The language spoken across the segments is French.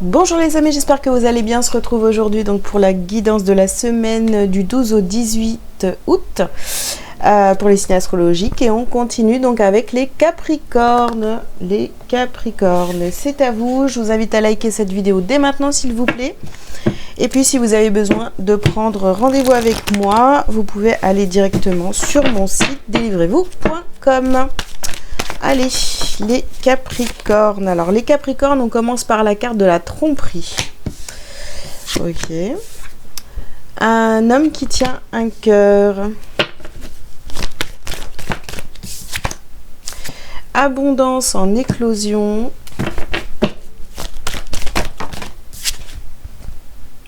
Bonjour les amis, j'espère que vous allez bien. On se retrouve aujourd'hui donc pour la guidance de la semaine du 12 au 18 août pour les signes astrologiques, et on continue donc avec les Capricornes. Les Capricornes, c'est à vous. Je vous invite à liker cette vidéo dès maintenant s'il vous plaît. Et puis si vous avez besoin de prendre rendez-vous avec moi, vous pouvez aller directement sur mon site délivrez-vous.com. Allez, les Capricornes. Alors, les Capricornes, on commence par la carte de la tromperie. Ok. Un homme qui tient un cœur. Abondance en éclosion.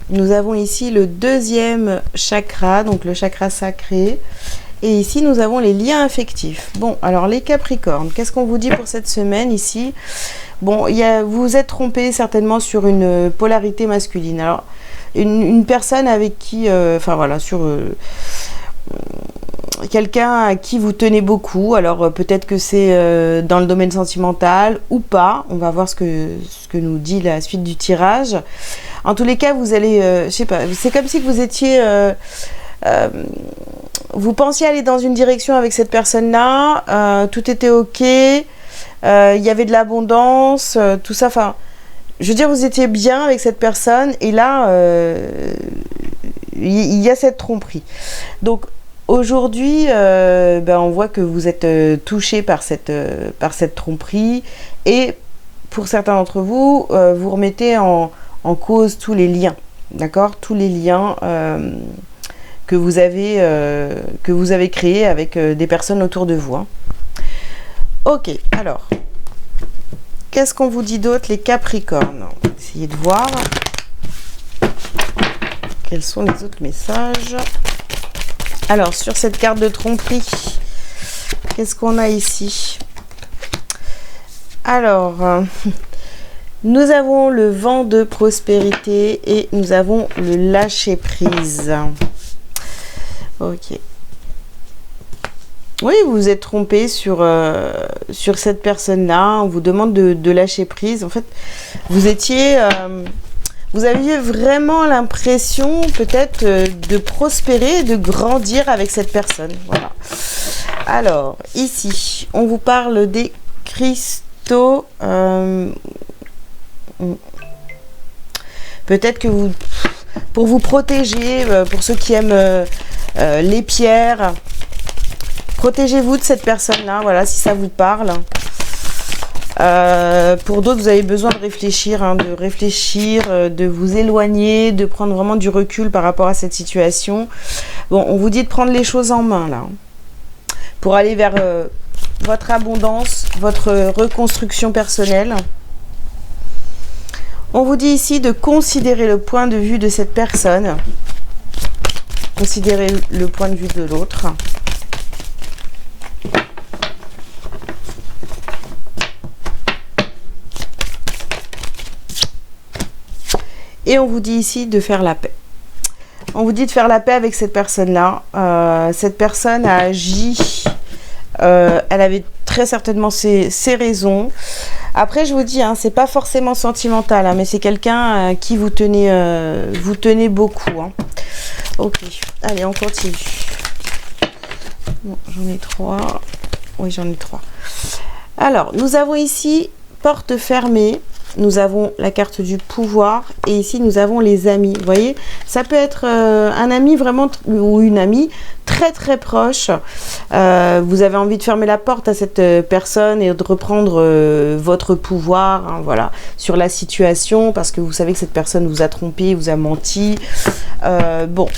Nous avons ici le deuxième chakra, donc le chakra sacré. Et ici, nous avons les liens affectifs. Bon, alors les Capricornes, qu'est-ce qu'on vous dit pour cette semaine ici? Bon, vous vous êtes trompé certainement sur une polarité masculine. Alors, une personne avec qui, enfin voilà, sur quelqu'un à qui vous tenez beaucoup. Alors, peut-être que c'est dans le domaine sentimental ou pas. On va voir ce que nous dit la suite du tirage. En tous les cas, vous allez, je sais pas, c'est comme si vous étiez... vous pensiez aller dans une direction avec cette personne-là, tout était ok, il y avait de l'abondance, tout ça, enfin, je veux dire, vous étiez bien avec cette personne, et là, il y a cette tromperie. Donc, aujourd'hui, on voit que vous êtes touché par cette tromperie, et pour certains d'entre vous, vous remettez en cause tous les liens, d'accord? Tous les liens... que vous avez créé avec des personnes autour de vous. Hein. Ok, alors, qu'est-ce qu'on vous dit d'autre, les Capricornes? Essayez de voir quels sont les autres messages. Alors, sur cette carte de tromperie, qu'est-ce qu'on a ici? Alors, nous avons le vent de prospérité et nous avons le lâcher-prise. Ok. Oui, vous vous êtes trompé sur cette personne-là. On vous demande de lâcher prise. En fait, vous aviez vraiment l'impression peut-être de prospérer, de grandir avec cette personne. Voilà. Alors, ici, on vous parle des cristaux. Peut-être que pour vous protéger, pour ceux qui aiment... les pierres, protégez-vous de cette personne-là, voilà, si ça vous parle. Pour d'autres, vous avez besoin de réfléchir, de vous éloigner, de prendre vraiment du recul par rapport à cette situation. Bon, on vous dit de prendre les choses en main, là, pour aller vers votre abondance, votre reconstruction personnelle. On vous dit ici de considérer le point de vue de cette personne. Considérez le point de vue de l'autre. Et on vous dit ici de faire la paix. On vous dit de faire la paix avec cette personne-là. Cette personne a agi. Elle avait très certainement ses raisons. Après, je vous dis, hein, c'est pas forcément sentimental, hein, mais c'est quelqu'un à qui vous tenez beaucoup. Hein. Ok, allez, on continue. Bon, j'en ai 3. Oui, j'en ai 3. Alors, nous avons ici porte fermée. Nous avons la carte du pouvoir. Et ici, nous avons les amis. Vous voyez, ça peut être un ami vraiment, ou une amie très très proche. Vous avez envie de fermer la porte à cette personne et de reprendre votre pouvoir, hein, voilà, sur la situation, parce que vous savez que cette personne vous a trompé, vous a menti. Bon,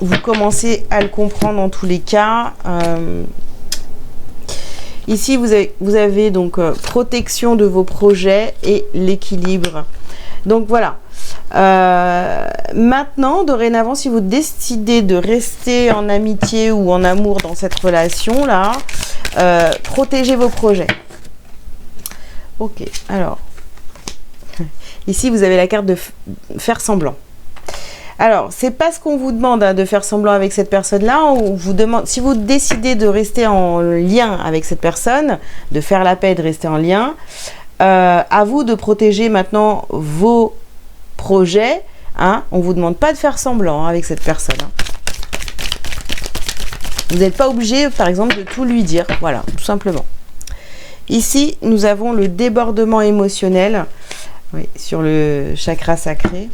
vous commencez à le comprendre en tous les cas. Ici, vous avez donc protection de vos projets et l'équilibre. Donc voilà. Maintenant, dorénavant, si vous décidez de rester en amitié ou en amour dans cette relation-là, protégez vos projets. Ok, alors. Ici, vous avez la carte de faire semblant. Alors, c'est pas ce qu'on vous demande, hein, de faire semblant avec cette personne-là. On vous demande, si vous décidez de rester en lien avec cette personne, de faire la paix et de rester en lien, À vous de protéger maintenant vos projets. Hein. On ne vous demande pas de faire semblant avec cette personne. Hein. Vous n'êtes pas obligé, par exemple, de tout lui dire. Voilà, tout simplement. Ici, nous avons le débordement émotionnel. Oui, sur le chakra sacré.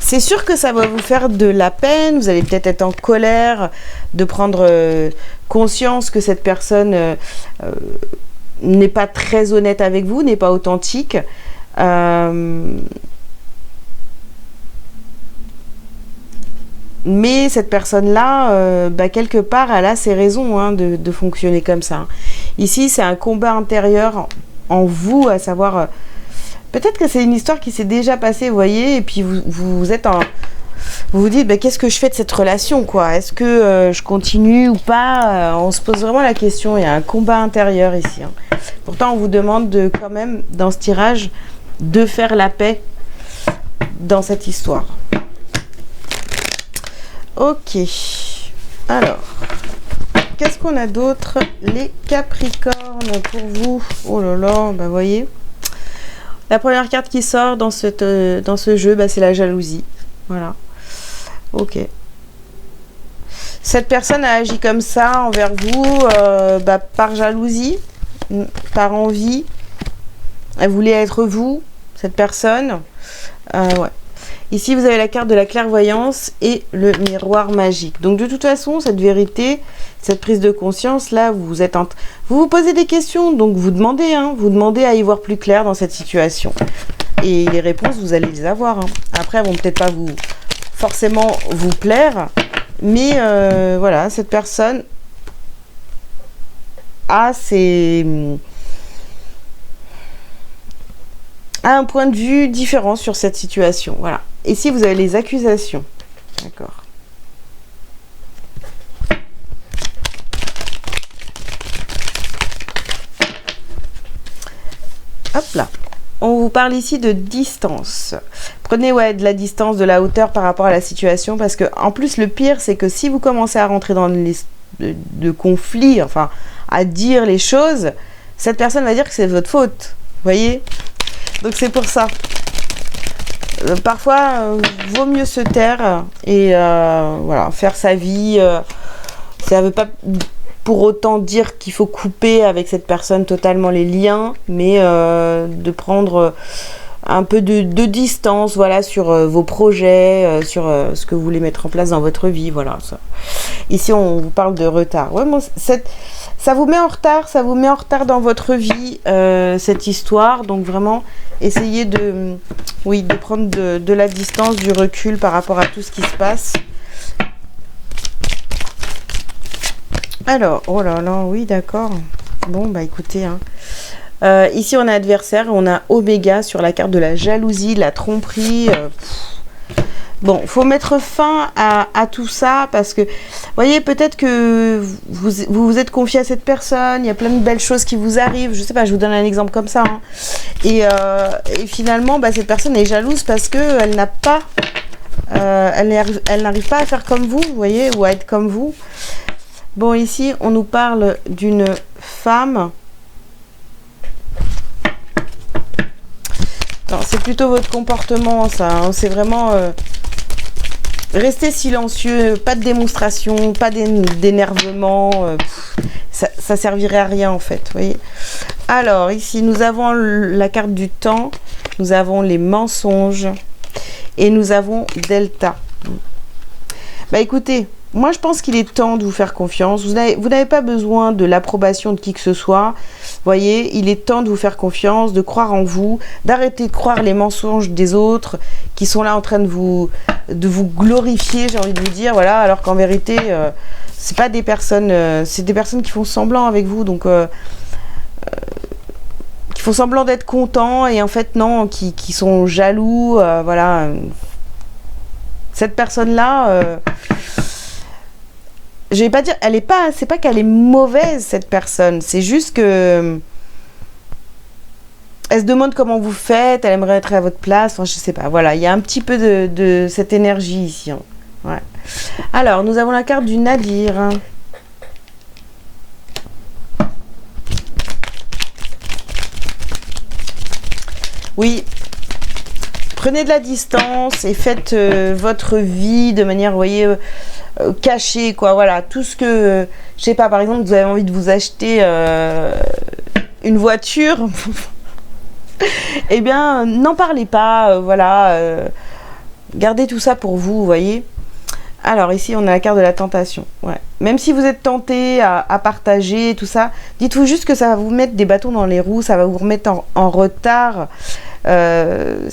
C'est sûr que ça va vous faire de la peine. Vous allez peut-être être en colère de prendre conscience que cette personne n'est pas très honnête avec vous, n'est pas authentique. Mais cette personne-là, quelque part, elle a ses raisons hein, de fonctionner comme ça. Ici, c'est un combat intérieur en vous, à savoir... peut-être que c'est une histoire qui s'est déjà passée, vous voyez, et puis vous êtes en... Vous vous dites, qu'est-ce que je fais de cette relation, quoi? Est-ce que je continue ou pas? On se pose vraiment la question, il y a un combat intérieur ici. Hein. Pourtant, on vous demande de, quand même, dans ce tirage, de faire la paix dans cette histoire. Ok. Alors, qu'est-ce qu'on a d'autre? Les Capricornes pour vous. Oh là là, vous voyez. La première carte qui sort dans ce jeu, c'est la jalousie. Voilà. Ok. Cette personne a agi comme ça envers vous par jalousie, par envie. Elle voulait être vous, cette personne. Ouais. Ici, vous avez la carte de la clairvoyance et le miroir magique. Donc, de toute façon, cette vérité, cette prise de conscience, là, vous vous posez des questions. Donc, vous demandez à y voir plus clair dans cette situation. Et les réponses, vous allez les avoir. Hein. Après, elles vont peut-être pas forcément vous plaire. Mais, voilà, cette personne a un point de vue différent sur cette situation. Voilà. Ici, vous avez les accusations. D'accord. Hop là. On vous parle ici de distance. Prenez de la distance, de la hauteur par rapport à la situation. Parce que, en plus, le pire, c'est que si vous commencez à rentrer dans de conflits, enfin, à dire les choses, cette personne va dire que c'est votre faute. Vous voyez ? Donc c'est pour ça. Parfois, vaut mieux se taire et voilà, faire sa vie. Ça ne veut pas pour autant dire qu'il faut couper avec cette personne totalement les liens, mais de prendre un peu de distance, voilà, sur vos projets, sur ce que vous voulez mettre en place dans votre vie, voilà. Ça. Ici, on vous parle de retard. Ouais, ça vous met en retard, dans votre vie, cette histoire. Donc vraiment, essayez de prendre de la distance, du recul par rapport à tout ce qui se passe. Alors, oh là là, oui, d'accord. Bon, écoutez, hein. Ici, on a adversaire, on a Oméga sur la carte de la jalousie, de la tromperie. Bon, faut mettre fin à tout ça parce que, vous voyez, peut-être que vous êtes confié à cette personne, il y a plein de belles choses qui vous arrivent, je sais pas, je vous donne un exemple comme ça. Hein. Et finalement, cette personne est jalouse parce qu'elle n'a pas, elle n'arrive pas à faire comme vous voyez, ou à être comme vous. Bon, ici, on nous parle d'une femme. Non, c'est plutôt votre comportement, ça. Hein. C'est vraiment... restez silencieux, pas de démonstration, pas d'énervement. Ça servirait à rien, en fait. Vous voyez. Alors, ici, nous avons la carte du temps. Nous avons les mensonges. Et nous avons Delta. Écoutez... Moi, je pense qu'il est temps de vous faire confiance. Vous n'avez pas besoin de l'approbation de qui que ce soit. Vous voyez, il est temps de vous faire confiance, de croire en vous, d'arrêter de croire les mensonges des autres qui sont là en train de vous glorifier, j'ai envie de vous dire. Voilà, alors qu'en vérité, c'est pas des personnes, c'est des personnes qui font semblant avec vous, donc qui font semblant d'être contents et en fait non, qui sont jaloux. Voilà, cette personne-là. Je vais pas dire, c'est pas qu'elle est mauvaise, cette personne, c'est juste que elle se demande comment vous faites, elle aimerait être à votre place, enfin je sais pas, voilà, il y a un petit peu de cette énergie ici. Hein. Ouais. Alors, nous avons la carte du Nadir. Oui, prenez de la distance et faites votre vie de manière, vous voyez, cachée, quoi. Voilà, tout ce que, je sais pas, par exemple, vous avez envie de vous acheter une voiture, eh bien, n'en parlez pas, voilà. Gardez tout ça pour vous, vous voyez. Alors ici, on a la carte de la tentation. Ouais. Même si vous êtes tenté à partager tout ça, dites-vous juste que ça va vous mettre des bâtons dans les roues, ça va vous remettre en retard. On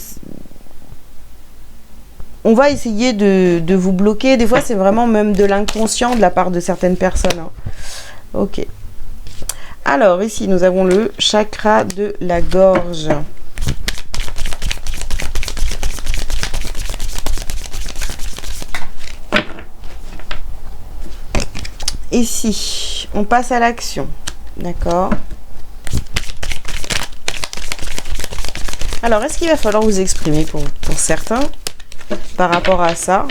va essayer de vous bloquer. Des fois, c'est vraiment même de l'inconscient de la part de certaines personnes. Hein. Ok. Alors ici, nous avons le chakra de la gorge. Ici, on passe à l'action. D'accord. Alors, est-ce qu'il va falloir vous exprimer pour certains par rapport à ça?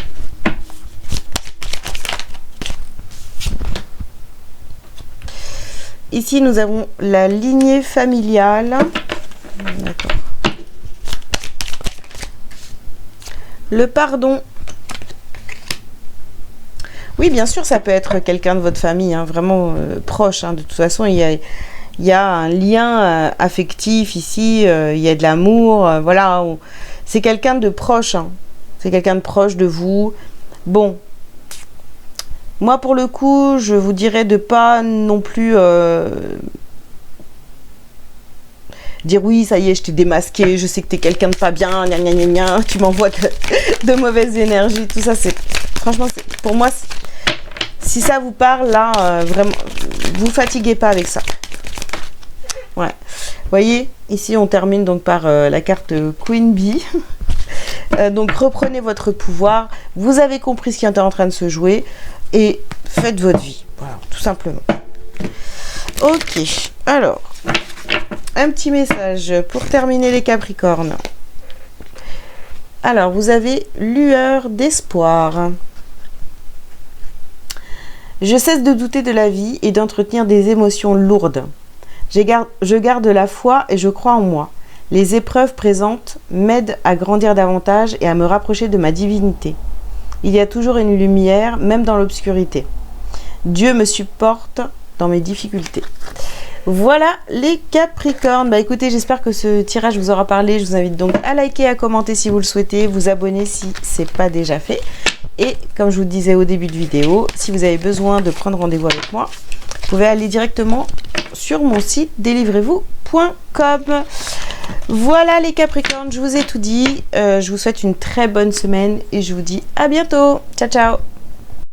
Ici, nous avons la lignée familiale. D'accord. Le pardon. Oui, bien sûr, ça peut être quelqu'un de votre famille, hein, vraiment proche. Hein. De toute façon, il y a un lien affectif ici, il y a de l'amour, voilà. C'est quelqu'un de proche, hein. C'est quelqu'un de proche de vous. Bon, moi, pour le coup, je vous dirais de pas non plus dire oui, ça y est, je t'ai démasqué, je sais que t'es quelqu'un de pas bien, gna gna gna gna, tu m'envoies de mauvaises énergies, tout ça, c'est... Franchement, pour moi... Si ça vous parle, là, vraiment, vous fatiguez pas avec ça. Ouais. Vous voyez, ici, on termine donc par la carte Queen Bee. Donc, reprenez votre pouvoir. Vous avez compris ce qui est en train de se jouer. Et faites votre vie. Voilà, tout simplement. Ok. Alors, un petit message pour terminer les Capricornes. Alors, vous avez lueur d'espoir. Je cesse de douter de la vie et d'entretenir des émotions lourdes. Je garde la foi et je crois en moi. Les épreuves présentes m'aident à grandir davantage et à me rapprocher de ma divinité. Il y a toujours une lumière, même dans l'obscurité. Dieu me supporte dans mes difficultés. Voilà les Capricornes. Bah écoutez, j'espère que ce tirage vous aura parlé. Je vous invite donc à liker, à commenter si vous le souhaitez, vous abonner si ce n'est pas déjà fait. Et comme je vous le disais au début de vidéo, si vous avez besoin de prendre rendez-vous avec moi, vous pouvez aller directement sur mon site delivrezvous.com. Voilà les Capricornes, je vous ai tout dit. Je vous souhaite une très bonne semaine et je vous dis à bientôt. Ciao, ciao.